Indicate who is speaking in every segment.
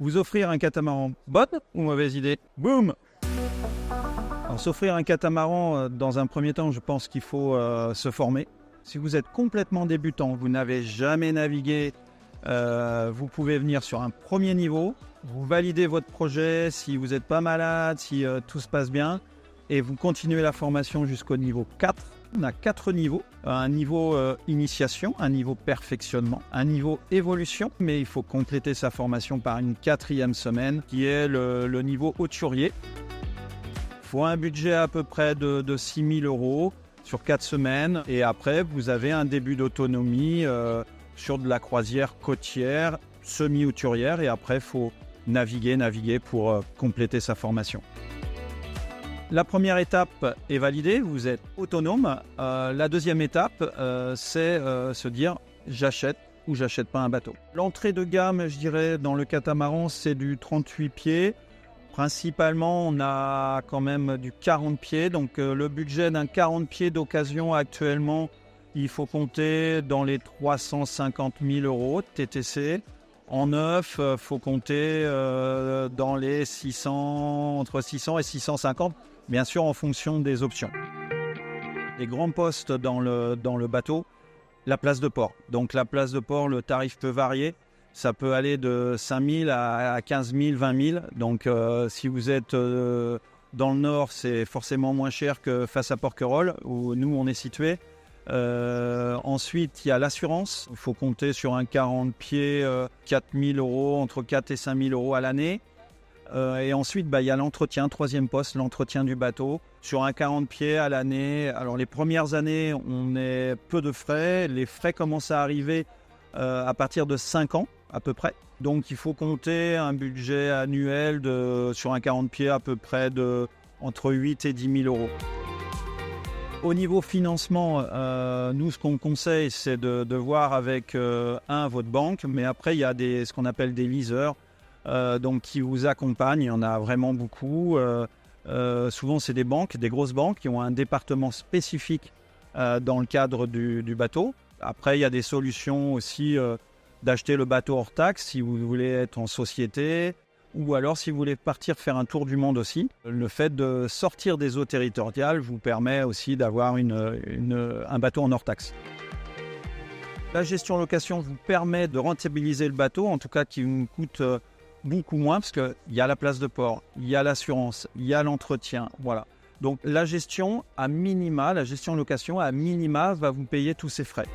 Speaker 1: Vous offrir un catamaran, bonne ou mauvaise idée? Boum! Alors, s'offrir un catamaran, dans un premier temps, je pense qu'il faut se former. Si vous êtes complètement débutant, vous n'avez jamais navigué, vous pouvez venir sur un premier niveau, vous validez votre projet, si vous n'êtes pas malade, si tout se passe bien, et vous continuez la formation jusqu'au niveau 4. On a 4 niveaux, un niveau initiation, un niveau perfectionnement, un niveau évolution, mais il faut compléter sa formation par une 4e semaine qui est le niveau hauturier. Il faut un budget à peu près de 6 000 € sur 4 semaines et après vous avez un début d'autonomie sur de la croisière côtière, semi-hauturière et après il faut naviguer pour compléter sa formation. La première étape est validée, vous êtes autonome. La deuxième étape, c'est se dire j'achète ou j'achète pas un bateau. L'entrée de gamme, je dirais, dans le catamaran, c'est du 38 pieds. Principalement, on a quand même du 40 pieds. Donc le budget d'un 40 pieds d'occasion actuellement, il faut compter dans les 350 000 € TTC. En neuf, il faut compter dans les 600, entre 600 et 650. Bien sûr, en fonction des options. Les grands postes dans le bateau, la place de port. Donc la place de port, le tarif peut varier. Ça peut aller de 5 000 à 15 000, 20 000. Donc si vous êtes dans le nord, c'est forcément moins cher que face à Porquerolles, où nous on est situé. Ensuite, il y a l'assurance. Il faut compter sur un 40 pieds, 4 000 €, entre 4 et 5 000 € à l'année. Et ensuite, il y a l'entretien, 3e poste, l'entretien du bateau. Sur un 40 pieds à l'année, alors les premières années, on est peu de frais. Les frais commencent à arriver à partir de 5 ans à peu près. Donc il faut compter un budget annuel sur un 40 pieds à peu près entre 8 et 10 000 €. Au niveau financement, nous, ce qu'on conseille, c'est de voir avec votre banque, mais après, il y a ce qu'on appelle des leasers, donc qui vous accompagnent. Il y en a vraiment beaucoup. Souvent, c'est des banques, des grosses banques qui ont un département spécifique dans le cadre du bateau. Après, il y a des solutions aussi d'acheter le bateau hors taxe si vous voulez être en société. Ou alors, si vous voulez partir faire un tour du monde aussi, le fait de sortir des eaux territoriales vous permet aussi d'avoir un bateau en hors taxe. La gestion location vous permet de rentabiliser le bateau, en tout cas qui vous coûte beaucoup moins, parce qu'il y a la place de port, il y a l'assurance, il y a l'entretien, voilà. Donc la gestion location à minima va vous payer tous ces frais.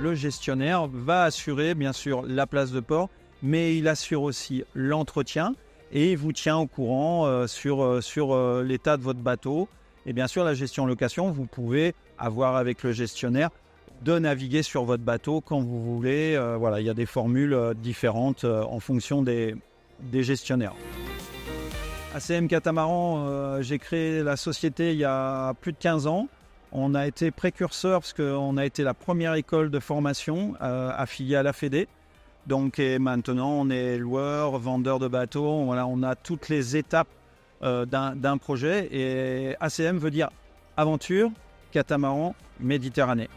Speaker 1: Le gestionnaire va assurer bien sûr la place de port, mais il assure aussi l'entretien et il vous tient au courant sur l'état de votre bateau. Et bien sûr, la gestion location, vous pouvez avoir avec le gestionnaire de naviguer sur votre bateau quand vous voulez. Voilà, il y a des formules différentes en fonction des gestionnaires. ACM Catamaran, j'ai créé la société il y a plus de 15 ans. On a été précurseur parce qu'on a été la première école de formation affiliée à la Fédé. Donc et maintenant, on est loueur, vendeur de bateaux. Voilà, on a toutes les étapes d'un projet. Et ACM veut dire aventure, catamaran, Méditerranée.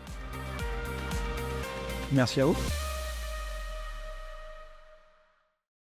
Speaker 1: Merci à vous.